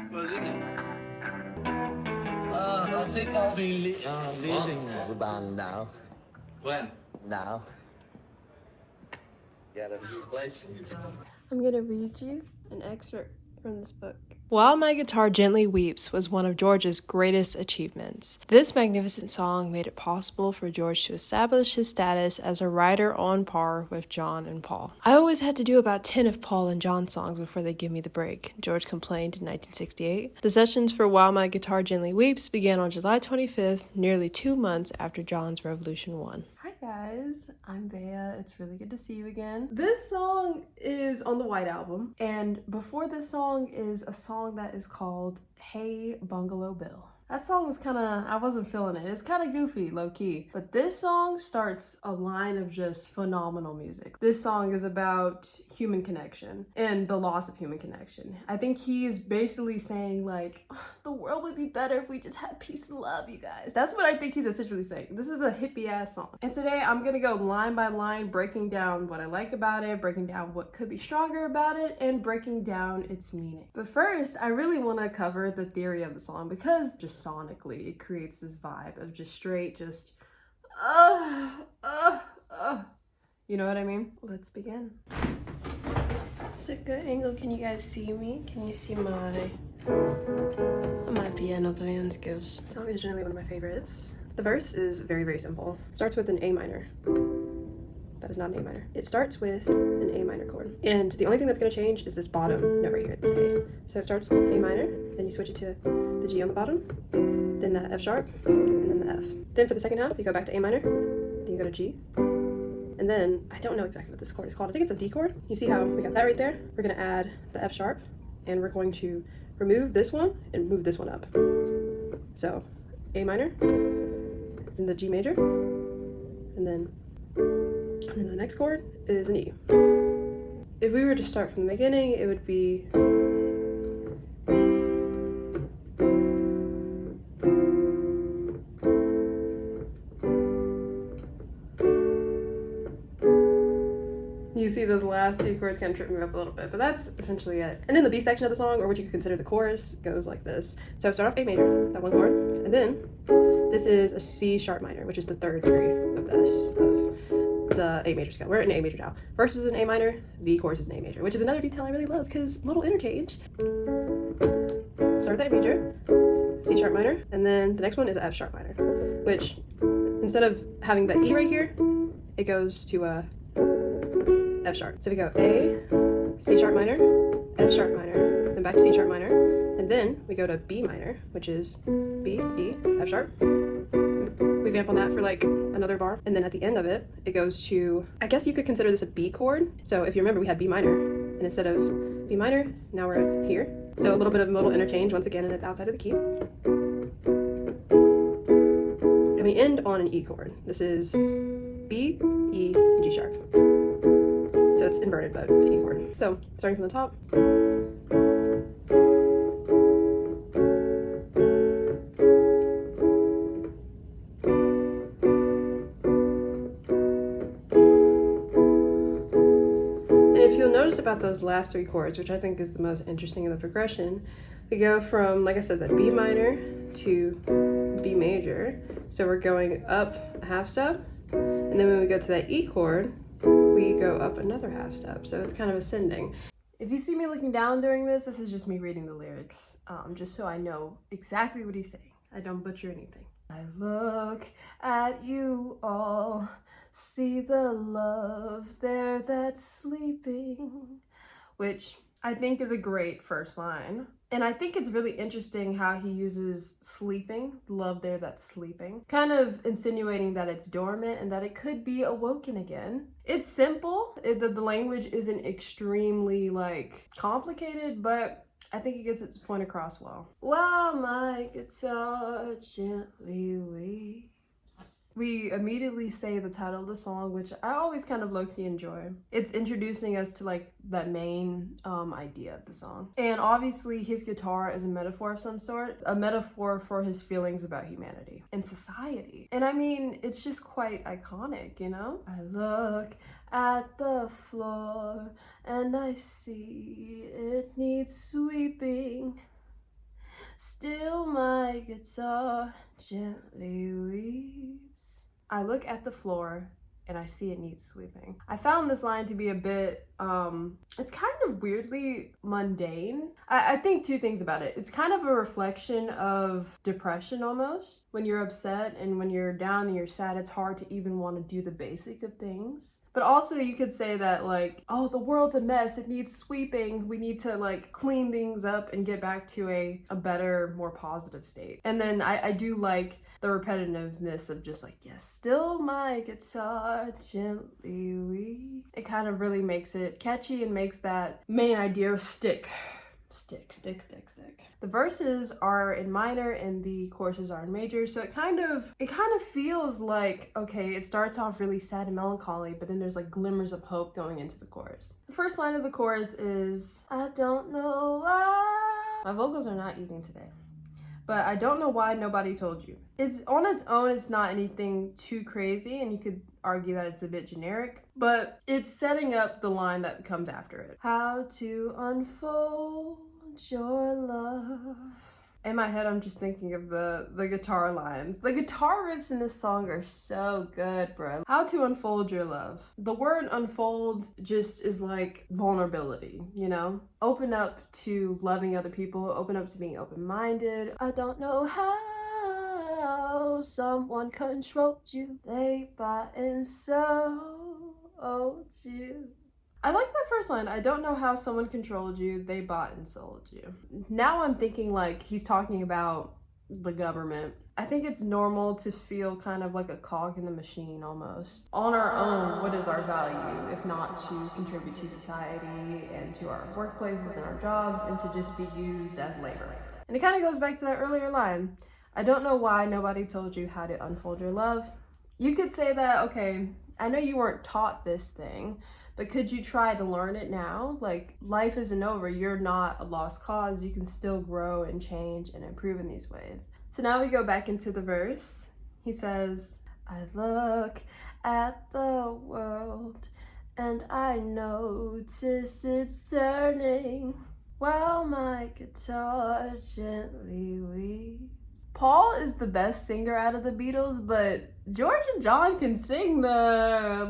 Was it? I think I'll be leaving the band now. When? Now. Yeah, there's a place. I'm gonna read you an excerpt from this book. While My Guitar Gently Weeps was one of George's greatest achievements. This magnificent song made it possible for George to establish his status as a writer on par with John and Paul. I always had to do about 10 of Paul and John's songs before they give me the break, George complained in 1968. The sessions for While My Guitar Gently Weeps began on July 25th, nearly 2 months after John's Revolution 1. Hi guys, I'm Bea. It's really good to see you again. This song is on the White Album, and before this song is a song that is called Hey Bungalow Bill. That song was I wasn't feeling it. It's kind of goofy, low-key. But this song starts a line of just phenomenal music. This song is about human connection and the loss of human connection. I think he is basically saying like, the world would be better if we just had peace and love, you guys. That's what I think he's essentially saying. This is a hippie-ass song. And today I'm gonna go line by line, breaking down what I like about it, breaking down what could be stronger about it, and breaking down its meaning. But first, I really wanna cover the theory of the song because just sonically it creates this vibe of just straight you know what I mean? Let's begin. It's a good angle. Can you guys see me? Can you see my piano playing skills? This song is generally one of my favorites. The verse is very, very simple. It starts with an A minor. That is not an A minor. It starts with an A minor chord. And the only thing that's gonna change is this bottom note right here, this A. So it starts A minor, then you switch it to the G on the bottom, then the F sharp, and then the F. Then for the second half, you go back to A minor, then you go to G, and then I don't know exactly what this chord is called. I think it's a D chord. You see how we got that right there? We're gonna add the F sharp, and we're going to remove this one and move this one up. So A minor, then the G major, and then the next chord is an E. If we were to start from the beginning, it would be you see those last two chords kind of trip me up a little bit, but that's essentially it. And then the B section of the song, or what you could consider the chorus, goes like this. So start off A major, that one chord, and then this is a C sharp minor, which is the third degree of the A major scale. We're in A major now. First is an A minor, the chorus is an A major, which is another detail I really love because little interchange. Start with A major, C sharp minor, and then the next one is F sharp minor, which instead of having the E right here, it goes to a F sharp. So we go A, C sharp minor, F sharp minor, then back to C sharp minor, and then we go to B minor, which is B, E, F sharp. We vamp on that for like another bar, and then at the end of it, it goes to, I guess you could consider this a B chord. So if you remember, we had B minor, and instead of B minor, now we're here. So a little bit of modal interchange once again, and it's outside of the key. And we end on an E chord. This is B, E, G sharp. So it's inverted, but it's an E chord. So starting from the top. If you'll notice about those last three chords, which I think is the most interesting in the progression, we go from, like I said, that B minor to B major. So we're going up a half step, and then when we go to that E chord, we go up another half step. So it's kind of ascending. If you see me looking down during this is just me reading the lyrics, just so I know exactly what he's saying. I don't butcher anything. I look at you all, see the love there that's sleeping, which I think is a great first line. And I think it's really interesting how he uses sleeping, love there that's sleeping, kind of insinuating that it's dormant and that it could be awoken again. It's simple. The language isn't extremely complicated, but I think it gets its point across well. While my guitar gently weeps. We immediately say the title of the song, which I always kind of low-key enjoy. It's introducing us to that main idea of the song. And obviously his guitar is a metaphor of some sort, a metaphor for his feelings about humanity and society. And I mean, it's just quite iconic, you know? I look at the floor and I see it needs sweeping. Still my guitar gently weeps. I look at the floor and I see it needs sweeping. I found this line to be a bit, it's kind of weirdly mundane. I think two things about it. It's kind of a reflection of depression almost. When you're upset and when you're down and you're sad, it's hard to even want to do the basic of things. But also you could say that like, oh, the world's a mess, it needs sweeping. We need to like clean things up and get back to a better, more positive state. And then I do like the repetitiveness of just like, yes, still my guitar gently weep. It kind of really makes it catchy and makes that main idea stick. The verses are in minor and the choruses are in major, so it kind of feels like, okay, it starts off really sad and melancholy, but then there's like glimmers of hope going into the chorus. The first line of the chorus is, I don't know why. My vocals are not eating today. But I don't know why nobody told you. It's on its own, it's not anything too crazy, and you could argue that it's a bit generic, but it's setting up the line that comes after it. How to unfold your love. In my head, I'm just thinking of the guitar lines. The guitar riffs in this song are so good, bro. How to unfold your love. The word unfold just is like vulnerability, you know? Open up to loving other people, open up to being open-minded. I don't know how someone controlled you. They bought and sold you. I like that first line. I don't know how someone controlled you. They bought and sold you. Now I'm thinking like he's talking about the government. I think it's normal to feel kind of like a cog in the machine almost. On our own, what is our value if not to contribute to society and to our workplaces and our jobs and to just be used as labor? And it kind of goes back to that earlier line. I don't know why nobody told you how to unfold your love. You could say that, okay, I know you weren't taught this thing, but could you try to learn it now? Like, life isn't over. You're not a lost cause. You can still grow and change and improve in these ways. So now we go back into the verse. He says, I look at the world and I notice it's turning while my guitar gently weeps. Paul is the best singer out of the Beatles, but George and John can sing George,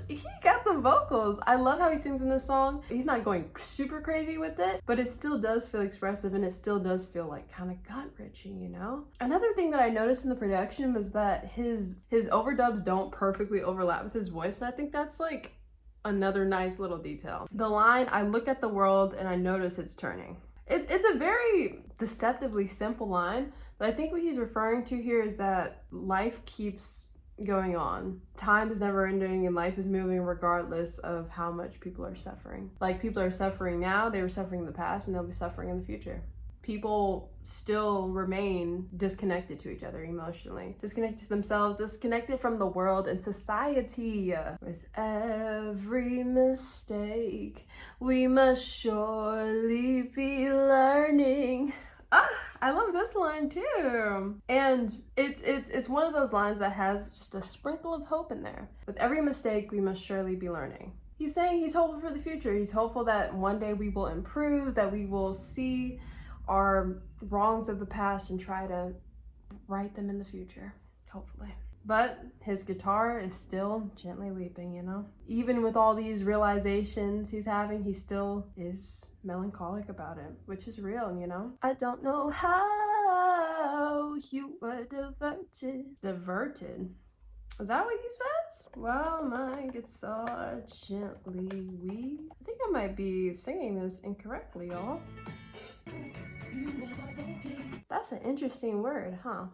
he got the vocals. I love how he sings in this song. He's not going super crazy with it, but it still does feel expressive and it still does feel like kind of gut-wrenching, you know? Another thing that I noticed in the production was that his overdubs don't perfectly overlap with his voice, and I think that's like another nice little detail. The line, I look at the world and I notice it's turning. It's a very deceptively simple line, but I think what he's referring to here is that life keeps going on. Time is never ending and life is moving regardless of how much people are suffering. Like, people are suffering now, they were suffering in the past, and they'll be suffering in the future. People still remain disconnected to each other emotionally, disconnected to themselves, disconnected from the world and society. With every mistake, we must surely be learning. I love this line too. And it's one of those lines that has just a sprinkle of hope in there. With every mistake, we must surely be learning. He's saying he's hopeful for the future. He's hopeful that one day we will improve, that we will see our wrongs of the past and try to right them in the future, hopefully. But his guitar is still gently weeping, you know? Even with all these realizations he's having, he still is melancholic about it, which is real, you know? I don't know how you were diverted. Diverted? Is that what he says? Well, my guitar gently weep. I think I might be singing this incorrectly, y'all. That's an interesting word, huh?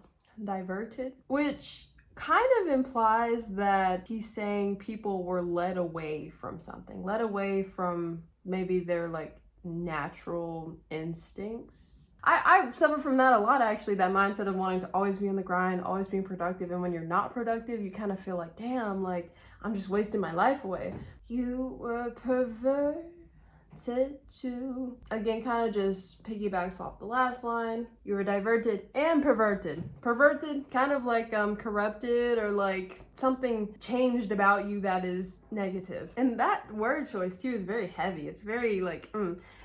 Diverted, which kind of implies that he's saying people were led away from something, led away from maybe their like natural instincts. I suffer from that a lot, actually, that mindset of wanting to always be on the grind, always being productive, and when you're not productive, you kind of feel like, damn, like I'm just wasting my life away. You were perverted to. Again, kind of just piggybacks off the last line. You were diverted and perverted. Perverted, kind of like corrupted, or like something changed about you that is negative. And that word choice too is very heavy. It's very like,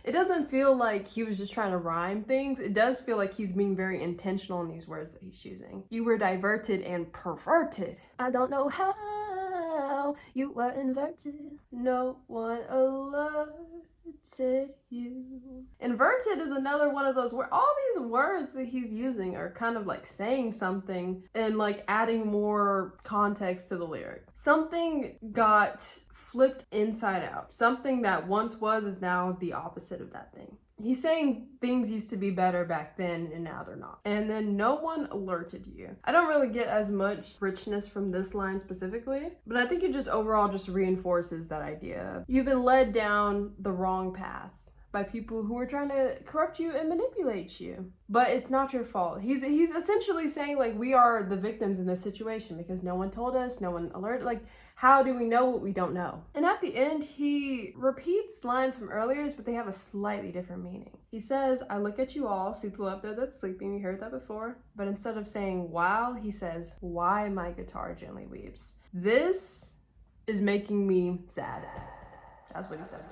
it doesn't feel like he was just trying to rhyme things. It does feel like he's being very intentional in these words that he's choosing. You were diverted and perverted. I don't know how you were inverted. No one alerted you. Inverted is another one of those words. All these words that he's using are kind of like saying something and like adding more context to the lyric. Something got flipped inside out. Something that once was is now the opposite of that thing. He's saying things used to be better back then and now they're not. And then no one alerted you. I don't really get as much richness from this line specifically, but I think it just overall just reinforces that idea. You've been led down the wrong path by people who are trying to corrupt you and manipulate you. But it's not your fault. He's essentially saying like we are the victims in this situation because no one told us, no one alerted. Like, how do we know what we don't know? And at the end, he repeats lines from earlier, but they have a slightly different meaning. He says, I look at you all, see the love there that's sleeping. You heard that before. But instead of saying while, he says, why my guitar gently weeps. This is making me sad. That's what he said.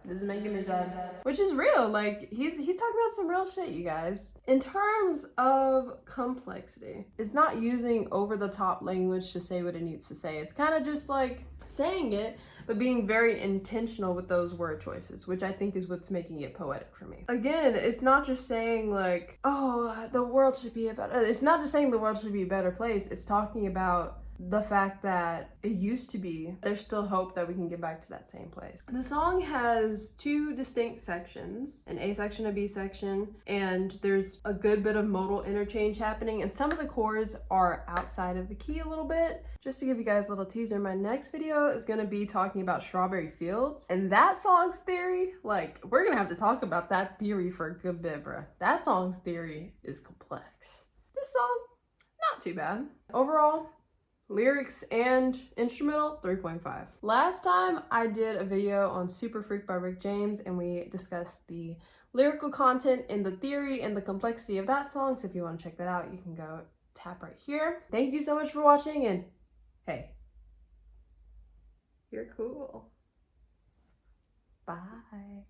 This is making me sad. Which is real. Like, he's talking about some real shit, you guys. In terms of complexity, it's not using over-the-top language to say what it needs to say. It's kind of just like saying it, but being very intentional with those word choices, which I think is what's making it poetic for me. Again, it's not just saying like, oh, the world should be a better... It's not just saying the world should be a better place. It's talking about the fact that it used to be. There's still hope that we can get back to that same place. The song has two distinct sections, an A section, a B section, and there's a good bit of modal interchange happening, and some of the chords are outside of the key a little bit. Just to give you guys a little teaser, my next video is going to be talking about Strawberry Fields, and that song's theory, like, we're gonna have to talk about that theory for a good bit, bruh. That song's theory is complex. This song, not too bad. Overall, lyrics and instrumental, 3.5. Last time I did a video on Super Freak by Rick James and we discussed the lyrical content and the theory and the complexity of that song. So if you want to check that out, you can go tap right here. Thank you so much for watching, and hey, you're cool. Bye.